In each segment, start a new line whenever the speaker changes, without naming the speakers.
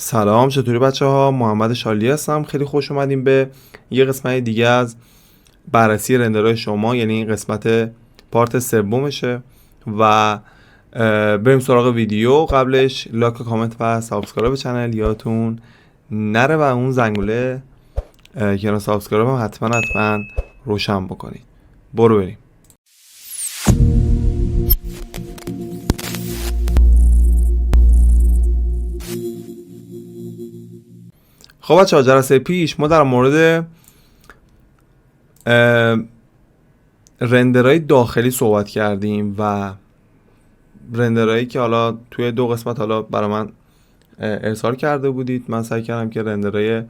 سلام، چطوری بچه ها؟ محمد شالی هستم. خیلی خوش اومدیم به یه قسمت دیگه از بررسی رندرهای شما، یعنی این قسمت پارت سومشه و بریم سراغ ویدیو. قبلش لایک، کامنت و سابسکرایب چنل یادتون نره و اون زنگوله کنار سابسکرایب هم حتما روشن بکنید. برو بریم. خب بچه‌ها، جلسه پیش ما در مورد رندرهای داخلی صحبت کردیم و رندرهایی که حالا توی دو قسمت حالا برای من ارسال کرده بودید. من سعی کردم که رندرهای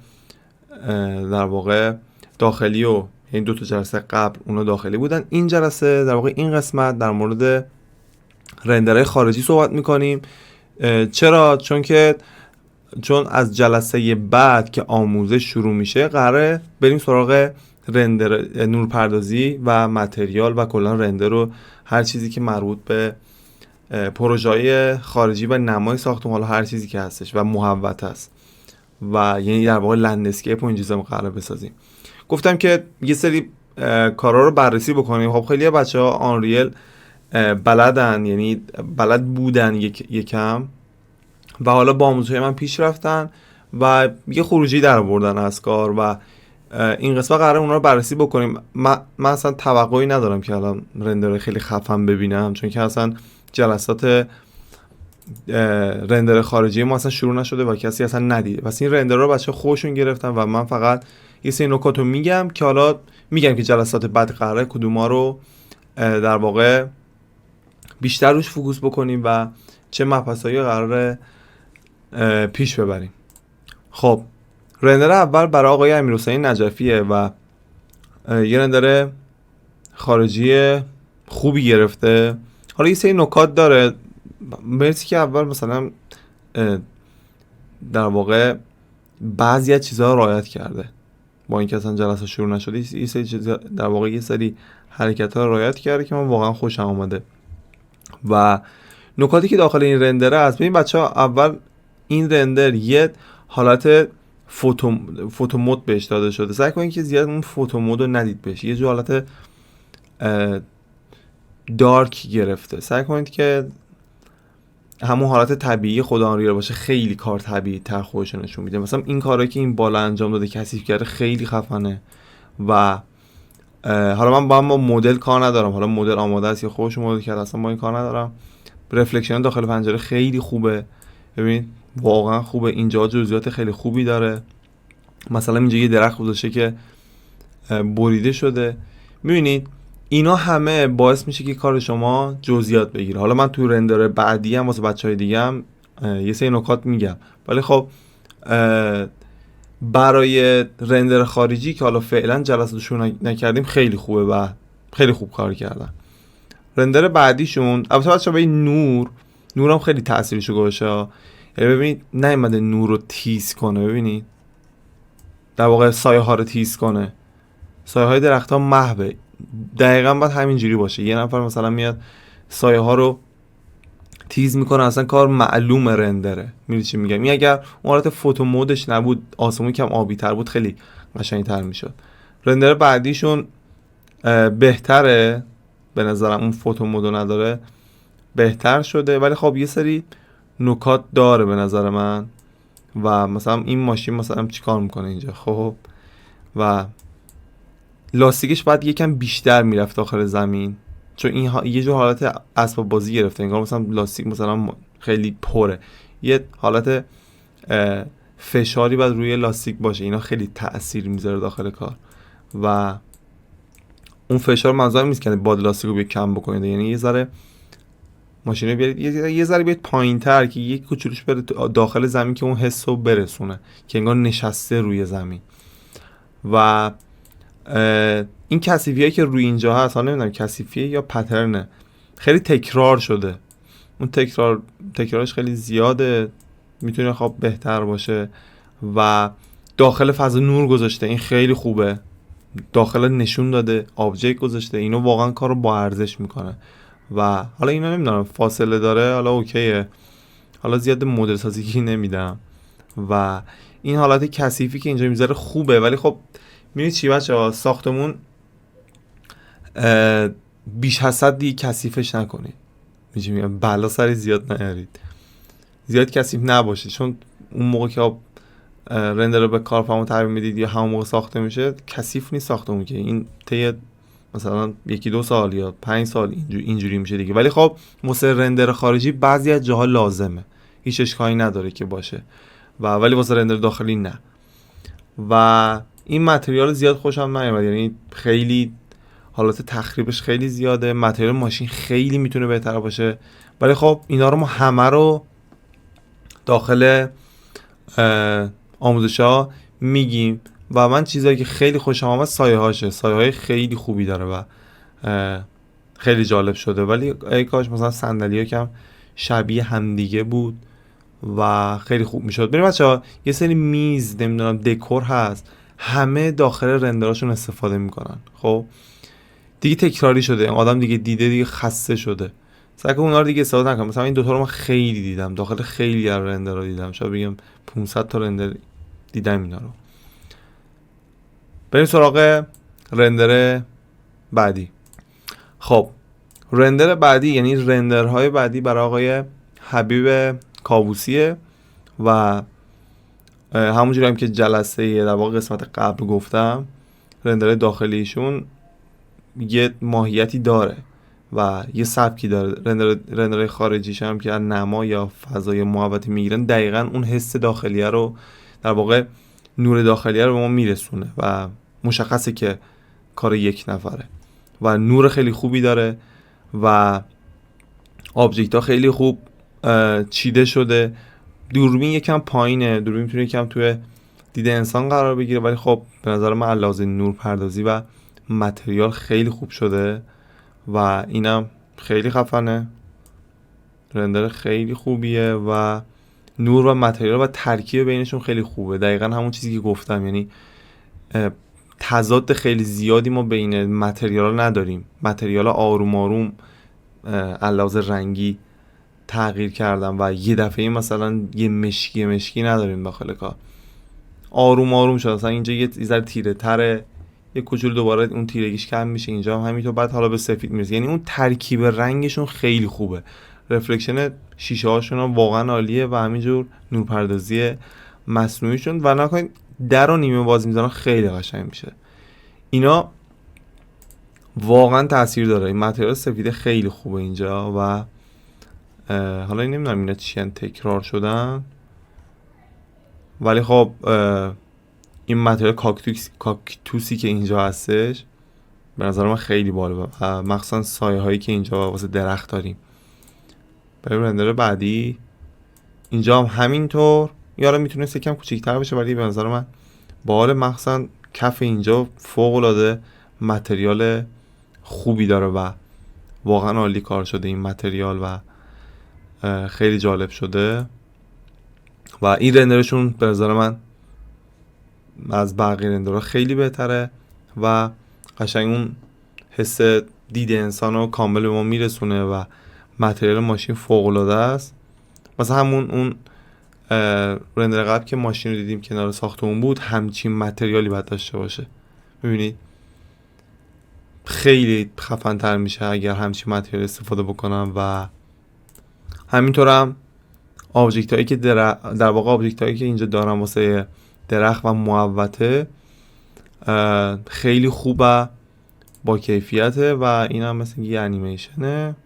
در واقع داخلی و این دو تا جلسه قبل اونا داخلی بودن. این جلسه در واقع این قسمت در مورد رندرهای خارجی صحبت میکنیم. چرا؟ چون از جلسه بعد که آموزش شروع میشه قراره بریم سراغ رندر نورپردازی و متریال و کلا رندر و هر چیزی که مربوط به پروژه‌های خارجی و نمای ساختمان، حالا هر چیزی که هستش و محوطه است و یعنی در واقع لندسکیپ و این چیزا قراره بسازیم. گفتم که یه سری کارا رو بررسی بکنیم. خب خیلی بچه‌ها آنریل بلدن، یعنی بلد بودن یکم و حالا با آموزش من پیش رفتن و یه خروجی در آوردن از کار و این قسمت قراره اونا رو بررسی بکنیم. من اصلا توقعی ندارم که الان رندر خیلی خفن ببینم، چون که اصلا جلسات رندر خارجی ما اصلا شروع نشده و کسی اصلا ندیده. پس این رندر رو بچه خوشون گرفتن و من فقط یه سری نکات رو میگم که حالا میگم که جلسات بعد قراره کدوما رو در واقع بیشتر روش فوکوس بکنیم و چه مبحثایی قراره پیش ببریم. خب رندر اول برای آقای امیرحسین نجفیه و یه رندر خارجی خوبی گرفته. حالا یه سری نکات داره، مرسی که اول مثلا در واقع بعضی از چیزها رو رعایت کرده با اینکه اصلا جلسه شروع نشده. یه سری چیزا در واقع یه سری حرکت‌ها رو رعایت کرده که من واقعا خوشم اومده. و نکاتی که داخل این رندره است، ببین بچه‌ها، اول این رندر یه حالت فوتو مود بهش داده شده. سعی کنید که زیاد اون فوتو مود رو ندید بهش. یه جو حالت دارک گرفته. سعی کنید که همون حالت طبیعی خود آنریل باشه. خیلی کار طبیعی تر خودش نشون میده. مثلا این کارهایی که این بالا انجام داده، کثیف کرده، خیلی خفنه. و حالا من با مدل کار ندارم، حالا مدل آماده است یا خودش مدل کرده، اصلا با این کار ندارم. رفلکشن داخل پنجره خیلی خوبه. ببینید واقعا خوبه. اینجا جزئیات خیلی خوبی داره. مثلا اینجا یه درخت گذاشته که بریده شده. میبینید اینا همه باعث میشه که کار شما جزئیات بگیره. حالا من تو رندر بعدی هم واسه بچهای دیگه هم یه سری نکات میگم، ولی خب برای رندر خارجی که حالا فعلا جلساتشون نکردیم خیلی خوبه و خیلی خوب کار کردن. رندر بعدیشون البته بچه‌ها به این نورم خیلی تاثیرشو گذاشته. یعنی ببینید نیومده نور رو تیز کنه، ببینید در واقع سایه ها رو تیز کنه. سایه های درخت ها محوه. دقیقا باید همینجوری باشه. یه نفر مثلا میاد سایه ها رو تیز میکنه، اصلا کار معلوم رندره. میدونی چی میگم؟ این اگر اون حالت فوتو مودش نبود، آسمون کم آبی تر بود، خیلی قشنگ‌تر میشد. رندر بعدیشون بهتره به نظرم، اون فوتو مودو نداره، بهتر شده. ولی خب یه سری نکات داره به نظر من. و مثلا این ماشین مثلا چیکار میکنه اینجا؟ خب و لاستیکش باید یکم بیشتر میرفت داخل زمین، چون این یه جور حالت اسباب بازی گرفته. انگار مثلا لاستیک مثلا خیلی پره. یه حالت فشاری باید روی لاستیک باشه. اینا خیلی تأثیر میذاره داخل کار. و اون فشار منظورم نیست که باد لاستیک رو کم بکنید، یعنی یه ذره ماشین رو بیارید یه ذره بیاد پایین‌تر که یک کوچولوش بره داخل زمین که اون حس رو برسونه که انگار نشسته روی زمین. و این کثیفیه که روی اینجا هست، حالا نمیدونم کثیفیه یا پترنه، خیلی تکرار شده. اون تکرارش خیلی زیاده. میتونه خب بهتر باشه. و داخل فضا نور گذاشته، این خیلی خوبه. داخل نشون داده، آبجکت گذاشته. اینو واقعا کارو با ارزش میکنه. و حالا اینا نمیدونم فاصله داره، حالا اوکیه، حالا زیاد مدل سازی نمیدم. و این حالت کثیفی که اینجا میذاره خوبه، ولی خب می‌بینید چی بچه‌ها، ساختمون بیش از حد دیگه کثیفش نکنید. میگم بلا سری زیاد نیارید، زیاد کثیف نباشه، چون اون موقع که رندر رو به کارفرما تحویل میدید یا همون موقع ساخته میشه کثیف نیست ساختمون، که این طی مثلا 1-2 سال یا 5 سال اینجوری میشه دیگه. ولی خب واسه رندر خارجی بعضی از جاها لازمه، هیچ اشکالی نداره که باشه، ولی واسه رندر داخلی نه. و این متریال زیاد خوشم نیومد، یعنی خیلی حالت تخریبش خیلی زیاده، متریال ماشین خیلی میتونه بهتر باشه. ولی خب اینا رو ما همه رو داخل آموزش‌ها میگیم و من چیزایی که خیلی خوشم آمد سایه‌هاشه، سایه‌های خیلی خوبی داره و خیلی جالب شده. ولی ای کاش مثلا صندلی‌ها کم شبیه همدیگه بود و خیلی خوب میشد. بریم بچه‌ها، یه سری میز نمیدونم دکور هست، همه داخل رندراشون استفاده میکنن. خب دیگه تکراری شده، آدم دیگه دیده، دیگه خسته شده، سعی کنم اونا رو دیگه استفاده نکنم. مثلا این دوتا رو من خیلی دیدم داخل خیلی از رندر رو دیدم، شاید بگم 500 تا رندر دیدم اینا رو. بریم سراغ رندر بعدی. خب رندر بعدی یعنی رندرهای بعدی برای آقای حبیب کاووسیه و همونجوری هم که جلسه در واقع قسمت قبل گفتم، رندر داخلیشون یه ماهیتی داره و یه سبکی داره. رندر خارجیش هم که از نما یا فضای محوطه میگیرن دقیقاً اون حس داخلیه رو، در واقع نور داخلیه رو به ما میرسونه و مشخصه که کار یک نفره و نور خیلی خوبی داره و آبجکت ها خیلی خوب چیده شده. دوربین یکم پایینه، دوربین میتونه یکم توی دید انسان قرار بگیره، ولی خب به نظر من علاوه نور پردازی و متریال خیلی خوب شده و اینم خیلی خفنه. رندر خیلی خوبیه و نور و متریال و ترکیب بینشون خیلی خوبه، دقیقا همون چیزی که گفتم، یعنی تضاد خیلی زیادی ما بین متریال نداریم. متریال آروم آروم علاوه رنگی تغییر کردم و یه دفعه مثلا یه مشکی نداریم داخل کار، آروم آروم شد. مثلا اینجا یه ذره تیره تره، یه کوچولو دوباره اون تیرگیش کم میشه، اینجا هم همینطور، بعد حالا به سفید میرسه. یعنی اون ترکیب رنگشون خیلی خوبه، رفلکشن شیشه هاشون هم واقعا عالیه و همینجور نورپردازی مصنوعیشون و نکنید در و نیمه باز میذارن خیلی قشنگ میشه. اینا واقعا تاثیر داره. این متریال سفیده خیلی خوبه اینجا و حالا این نمیدونم اینا چی تکرار شدن، ولی خب این متریال کاکتوسی که اینجا هستش به نظر من خیلی بالا و مخصوصا سایه هایی که اینجا واسه درخت داریم. برای رندر بعدی اینجا هم همینطور، یارو میتونه یکم کوچیک‌تر بشه ولی به نظر من باحال، مخصوصا کف اینجا فوق العاده متریال خوبی داره و واقعا عالی کار شده این متریال و خیلی جالب شده و این رندرشون به نظر من از بقیه رندرها خیلی بهتره و قشنگ اون حس دید انسان رو کامل به ما میرسونه و متریال ماشین فوق العاده است. مثلا همون اون رندر قبل که ماشین رو دیدیم کنار ساختمون بود، همچین متریالی باید داشته باشه. ببینید خیلی خفن تر میشه اگر همچین متریال استفاده بکنم و همینطور هم آبجکت هایی که در واقع آبجکت هایی که اینجا دارم واسه درخت و محوطه خیلی خوبه، با کیفیته و این هم مثل یه انیمیشنه.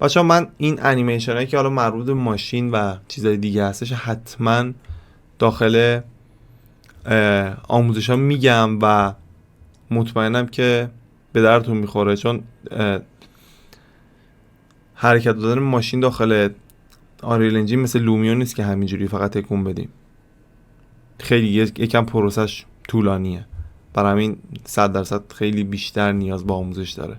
بچه من این انیمیشن هایی که حالا مربوط به ماشین و چیزای دیگه هستش حتما داخل آموزش ها میگم و مطمئنم که به درتون میخوره، چون حرکت دادن ماشین داخل آنریل انجین مثل لومیون نیست که همینجوری فقط تکون بدیم، خیلی یکم پروسش طولانیه، برای همین 100% خیلی بیشتر نیاز به آموزش داره.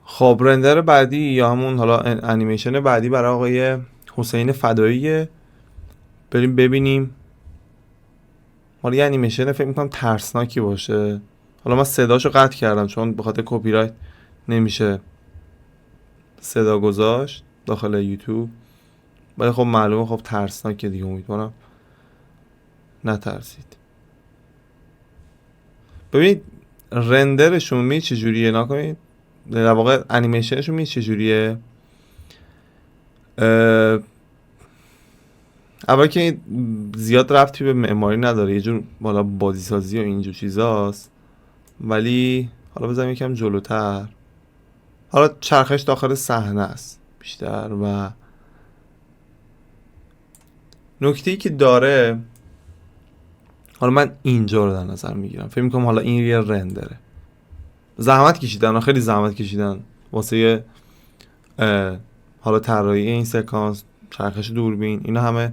خب رندر بعدی یا همون حالا انیمیشن بعدی برای آقای حسین فداییه. بریم ببینیم. حالا یه انیمیشن فکر میکنم ترسناکی باشه، حالا من صداشو قطع کردم چون به خاطر کپی رایت نمیشه صدا گذاشت داخل یوتیوب، ولی خب معلومه خب ترسناکه دیگه، امیدوارم نترسید. ببینید رندرشون می چجوریه، نکنید در واقع انیمیشنشون می چجوریه. اول که زیاد ربطی به معماری نداره، یه جور بالا بازی سازی و اینجور چیزاست، ولی حالا بزنیم یکم جلوتر. حالا چرخش داخل صحنه است بیشتر و نکته‌ای که داره، حالا من اینجا رو در نظر میگیرم، فکر میکنم حالا این یه رندره، زحمت کشیدن، خیلی زحمت کشیدن واسه حالا طراحی این سکانس، چرخش دوربین، اینا همه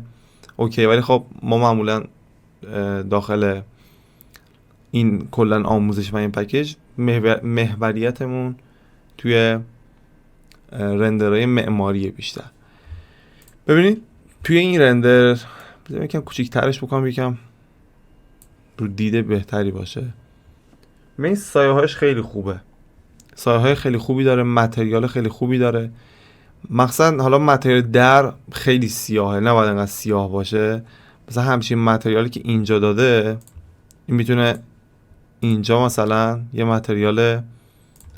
اوکی، ولی خب ما معمولا داخل این کلا آموزش و این پکیج محوریتمون توی رندرهای معماری بیشتر. ببینید توی این رندر بذارم یکم کوچیک‌ترش بکنم یکم رو دیده بهتری باشه. این سایه هاش خیلی خوبه، سایه های خیلی خوبی داره، متریال خیلی خوبی داره، مخصوصا حالا متریال در خیلی سیاهه، نباید انقدر سیاه باشه. مثلا همچین متریالی که اینجا داده، این میتونه اینجا مثلا یه متریال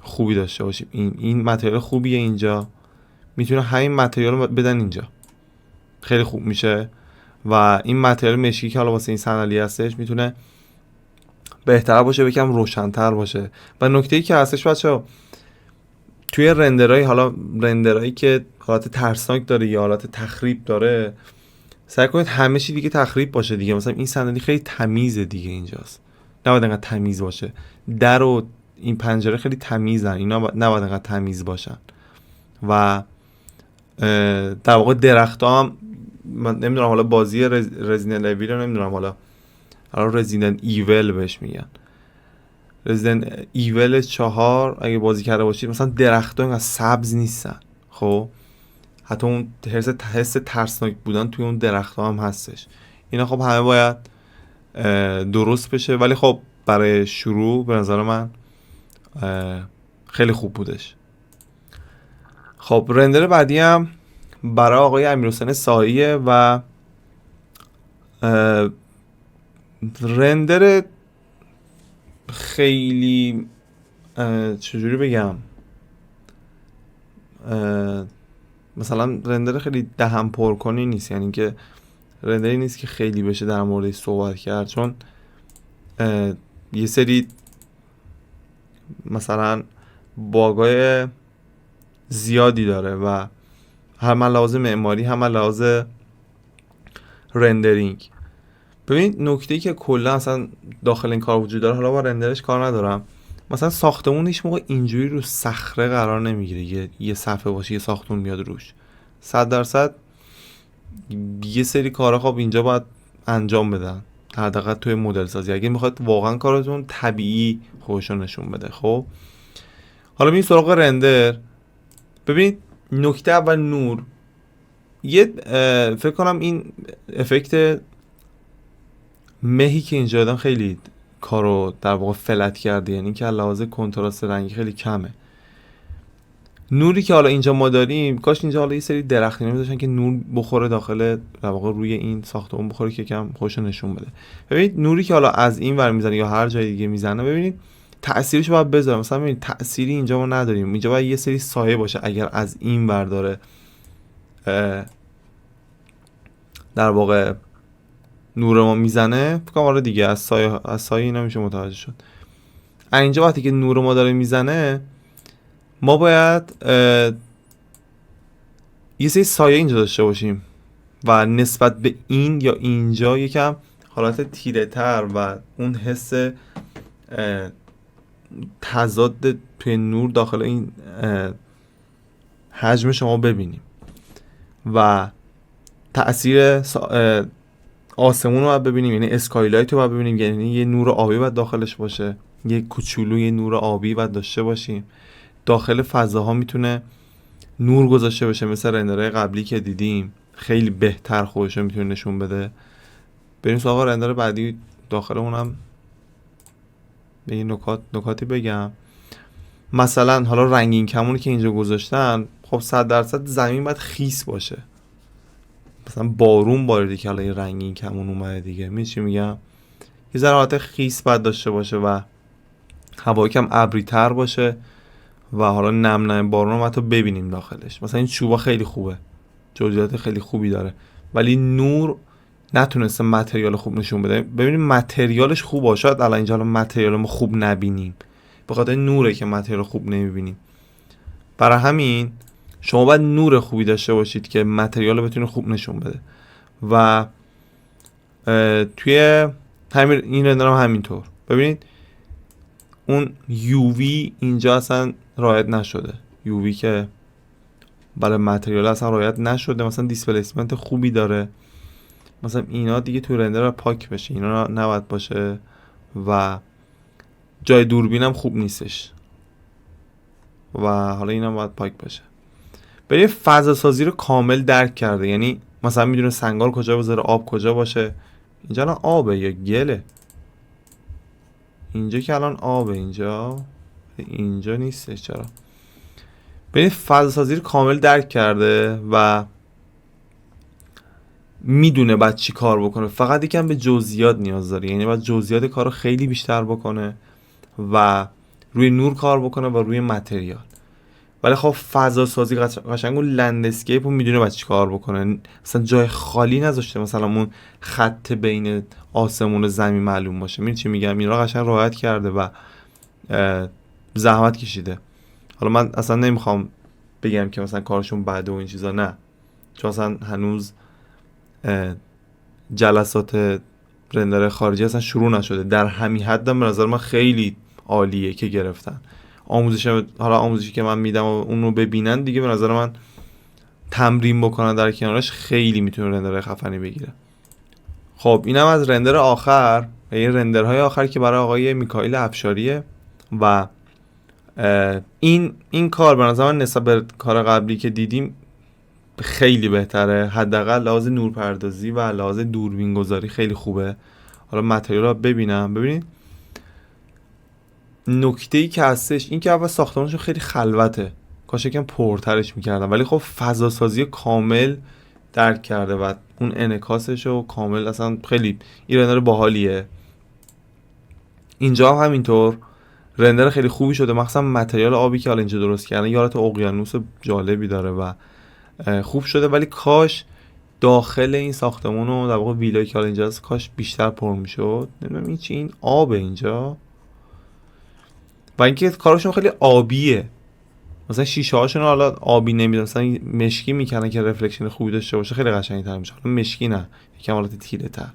خوبی داشته باشیم، این متریال خوبیه، اینجا میتونه همین متریال رو بدن اینجا، خیلی خوب میشه. و این متریال مشکی که حالا واسه این صندلی هستش میتونه بهتر باشه، یکم روشن‌تر باشه. و نکته‌ای که هستش بچه‌ها توی رندرهای، حالا رندرهایی که حالت ترسناک داره یا حالت تخریب داره، سعی کنید همه چی دیگه تخریب باشه دیگه. مثلا این صندلی خیلی تمیزه دیگه، اینجاست نباید انقدر تمیز باشه، در و این پنجره خیلی تمیزن، اینا نباید انقدر تمیز باشن. و در واقع درخت‌ها هم من نمیدونم، حالا بازی رزیدنت اویل رو نمیدونم، حالا رزیدنت ایول بهش میگن، رزیدنت ایول 4 اگه بازی کرده باشید مثلا درخت‌ها اینقدر سبز نیستن، خب حتی اون حس ترسناک بودن توی اون درخت‌ها هم هستش. اینا خب همه باید درست بشه، ولی خب برای شروع به نظر من خیلی خوب بودش. خب رندر بعدی هم برای آقای امیرحسین ساییه و رندر خیلی چجوری بگم، مثلا رندر خیلی دهن پر کنی نیست، یعنی که رندری نیست که خیلی بشه در موردش صحبت کرد، چون یه سری مثلا باگای زیادی داره و هم لحاظ معماری هم لحاظ رندرینگ. ببینید نکته‌ای که کلا اصلا داخل این کار وجود داره، حالا با رندرش کار ندارم، مثلا ساختمون هیچ موقع اینجوری رو صخره قرار نمیگیره، یه صفحه باشه یه ساختمون میاد روش. 100% یه سری کارا خب اینجا باید انجام بدن، حداقل توی مدل سازی، اگه میخواد واقعا کارتون طبیعی خودشون نشون بده. خب حالا میریم سراغ رندر. ببینید نکته اول نور، یه فکر کنم این افکت مهی که اینجا دادم خیلی کارو در واقع فلت کرده، یعنی که لحاظ کنتراست رنگی خیلی کمه. نوری که حالا اینجا ما داریم، کاش اینجا حالا یه سری درختی نمیذاشتن که نور بخوره داخل در واقع روی این ساختمون بخوره که کم خوشو نشون بده. ببینید نوری که حالا از این ور میزنه یا هر جای دیگه میزنه، ببینید تأثیرش باید بذاره. مثلا ببینید تأثیری اینجا ما نداریم، اینجا باید یه سری سایه باشه اگر از این ور داره در واقع نور ما میزنه. فکر کنم آره دیگه از سایه اینا میشه متوجه شد. اینجا وقتی که نور ما داره میزنه، ما باید یه سری سایه اینجا داشته باشیم و نسبت به این یا اینجا یکم حالت تیره تر و اون حس تضاد توی نور داخل این حجم شما ببینیم و تأثیر آسمون رو باید ببینیم، یعنی اسکایلایت رو باید ببینیم، یعنی یه نور آبی باید داخلش باشه، یه کوچولو یه نور آبی باید داشته باشیم. داخل فضاها میتونه نور گذاشته بشه مثل رندرهای قبلی که دیدیم، خیلی بهتر خودش رو میتونه نشون بده. بریم سراغ رندر بعدی، داخل اونم به این نکاتی بگم. مثلا حالا رنگین کمونی که اینجا گذاشتن، خب 100% زمین باید خیس باشه، مثلا بارون باریده که حالا این رنگین کمون اومده دیگه، می چی میگم، یه ذره حالت خیس باید داشته باشه و هوا کم ابری تر باشه و حالا نم بارون رو حتی ببینیم داخلش. مثلا این چوبا خیلی خوبه، جزئیات خیلی خوبی داره، ولی نور نتونسته متریال خوب نشون بده. ببینیم متریالش خوبه، شاید الان اینجا متریال ما خوب نبینیم، به خاطر نوره که متریال خوب نمیبینیم. برای همین شما باید نور خوبی داشته باشید که متریال رو بتونه خوب نشون بده. و توی همین این رندر هم همینطور ببینید اون یووی اینجا اصلا رعایت نشده، یووی که برای متریال اصلا رعایت نشده. مثلا دیسپلیسمنت خوبی داره، مثلا اینا دیگه تو رندر پاک بشه، اینا نباید باشه. و جای دوربین هم خوب نیستش و حالا اینا باید پاک بشه. برای فضا سازی رو کامل درک کرده، یعنی مثلا میدونه سنگار کجا بذاره، آب کجا باشه. اینجا الان آبه یا گله؟ اینجا که الان آبه، اینجا نیستش. چرا؟ برای فضا سازی رو کامل درک کرده و میدونه بعد چی کار بکنه، فقط یکم به جزئیات نیاز داره، یعنی بعد جزئیات کار رو خیلی بیشتر بکنه و روی نور کار بکنه و روی متریال. ولی خب فضا سازی قشنگ اون لندسکیپ رو میدونه بعد چی کار بکنه، مثلا جای خالی نذاشته، مثلا اون خط بین آسمون و زمین معلوم باشه. میدونی چی میگم؟ اینا رو قشنگ رعایت کرده و زحمت کشیده. حالا من اصلا نمیخوام بگم که مثلا کارشون بده و این چیزا، نه، چون اصلا هنوز جلسات رندر خارجی اصلا شروع نشده. در همین حد به نظر من خیلی عالیه که گرفتن آموزشی که من میدم و اونو ببینن دیگه، به نظر من تمرین بکنن در کنارش خیلی میتونه رندر خفنی بگیره. خب اینم از رندر آخر، این رندرهای آخر که برای آقای میکائیل افشاریه. و این کار به نظر من نسبت به کار قبلی که دیدیم خیلی بهتره، حداقل لحاظ نورپردازی و لحاظ دوربین گذاری خیلی خوبه. حالا متریال رو ببینید نکته‌ای که هستش این که اول ساختمانشون خیلی خلوته، کاش یکم پرترش میکردن، ولی خب فضا سازی کامل درک کرده و اون انعکاسش رو کامل، اصلا خیلی این رندر باحالیه. اینجا هم همینطور رندر خیلی خوبی شده، مخصوصا متریال آبی که حالا اینجا درست کردن یه حالت اقیانوس جالبی داره و خوب شده. ولی کاش داخل این ساختمون و در واقع ویلایی که حالا اینجا هست کاش بیشتر پر میشد. نمیدونم این چی، این آبه اینجا، و اینکه کارشون خیلی آبیه، مثلا شیشه هاشون حالا آبی نمیدن، مثلا مشکی میکنن که رفلکشن خوبی داشته باشه، خیلی قشنگ‌تر میشه. حالا مشکی نه، یکم حالت تیره تر،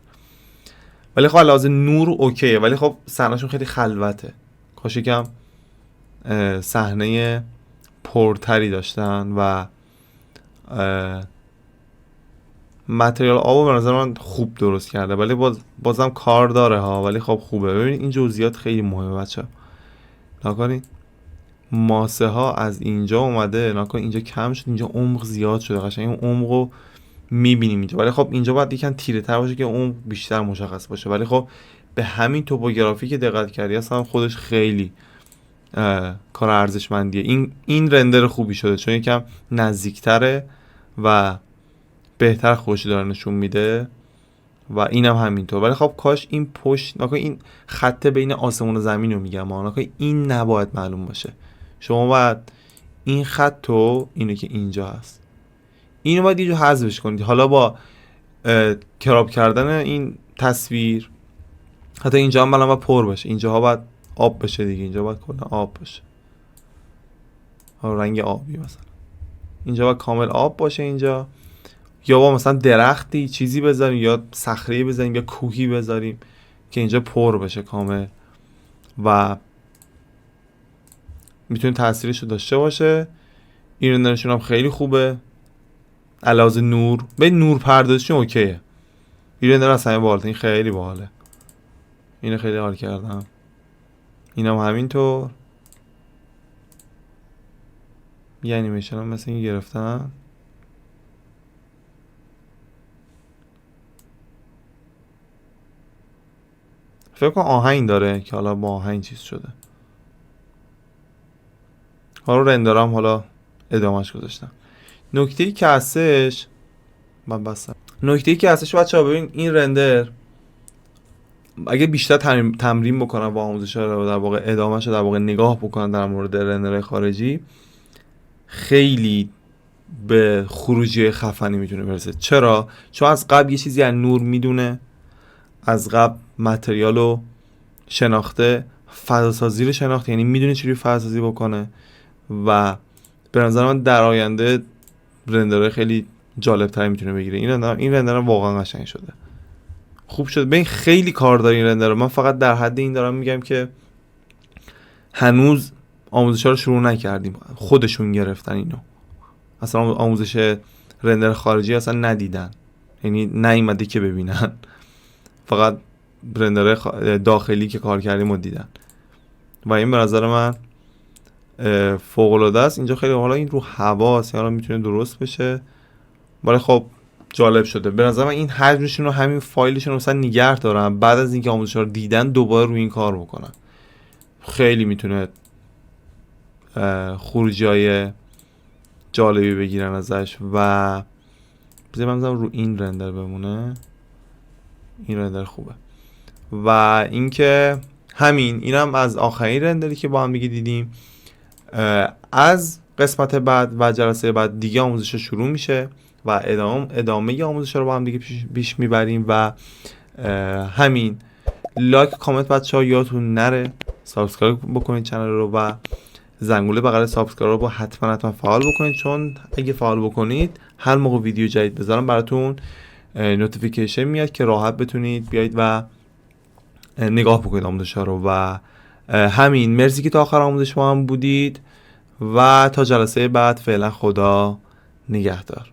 ولی خب لازم نور اوکیه. ولی خب صحنه‌شون خیلی خلوته، کاش یکم صحنه پرتری داشتن و متریال آبو به نظر من خوب درست کرده، ولی بازم کار داره ها، ولی خب خوبه. ببینید این جزئیات خیلی مهمه بچه‌ها، نکنین ماسه ها از اینجا اومده، نکن اینجا کم شد، اینجا عمق زیاد شده، قشنگ اون عمقو میبینیم اینجا. ولی خب اینجا باید یکم تیره تر باشه که اون بیشتر مشخص باشه. ولی خب به همین توپوگرافی که دقت کردی اصلا خودش خیلی کار ارزشمندیه. این رندر خوبی شده چون یکم نزدیکتره و بهتر خوش داره نشون میده و اینم همینطور. ولی خب کاش این پشت، نکن این خط بین آسمون و زمین رو میگم، نکن این نباید معلوم باشه. شما باید این خط و اینو که اینجا هست اینو باید یه جو حذفش کنید. حالا با کراپ کردن این تصویر حتی اینجا هم باید پر بشه، اینجاها باید آب بشه دیگه، اینجا باید کلا آب باشه، رنگ آبی مثلا اینجا باید کامل آب باشه اینجا، یا با مثلا درختی چیزی بذاریم یا صخره بذاریم یا کوهی بذاریم که اینجا پر بشه کامل و میتونه تاثیرش رو داشته باشه. این رندرشون هم خیلی خوبه، علاوه نور به نور پردازیشون اوکیه. این رندر اصلا باحاله، این خیلی باحاله، اینو خیلی حال کردم. اینم همینطور، یه انیمیشن هم مثل این گرفتن. فکر کنم آهنگ داره که حالا با آهنگ چیز شده. حالا رندرم حالا ادامهش گذاشتم. نکته‌ای که هستش من بستم. نکته‌ای که هستش بچه‌ها، ببین این رندر اگه بیشتر تمرین بکنن با آموزش رو در واقع ادامهش رو در واقع نگاه بکنن در مورد رندرهای خارجی، خیلی به خروجی خفنی میتونه برسه. چرا؟ چون از قبل یه چیزی از نور میدونه، از قبل متریال رو شناخته، فضاسازی رو شناخته، یعنی میدونه چجوری فضاسازی بکنه و به نظر من در آینده رندرهای خیلی جالب تری میتونه بگیره. این رندر واقعا قشنگ شده، خوب شده. ببین خیلی کار داره این رندر. من فقط در حد این دارم میگم که هنوز آموزش‌ها رو شروع نکردیم، خودشون گرفتن اینو، اصلا آموزش رندر خارجی اصلا ندیدن، یعنی نیومده که ببینن، فقط رندر داخلی که کار کردیم رو دیدن و این به نظر من فوق العاده است. اینجا خیلی حالا این رو هواست، یعنی میتونه درست بشه، ولی خب جالب شده. به نظر من این حجمشون رو، همین فایلشون رو مثلا نگه دارن، بعد از اینکه آموزش‌ها رو دیدن دوباره روی این کار بکنن، خیلی میتونه خروجی‌های جالبی بگیرن ازش. و بذاریم من رو این رندر بمونه، این رندر خوبه. و اینکه اینم از آخرین رندری که با هم دیگه دیدیم. از قسمت بعد و جلسه بعد دیگه آموزش شروع میشه و ادامه آموزش رو با هم دیگه پیش میبریم. و همین لایک کامنت بچه‌ها یادتون نره، سابسکرایب بکنید چنل رو و زنگوله بغل سابسکرایب رو با حتما فعال بکنید، چون اگه فعال بکنید هر موقع ویدیو جدید بذارم براتون نوتیفیکیشن میاد که راحت بتونید بیایید و نگاه بکنید آموزش‌ها رو. و همین، مرسی که تا آخر آموزش با هم بودید و تا جلسه بعد فعلا خدا نگهدار.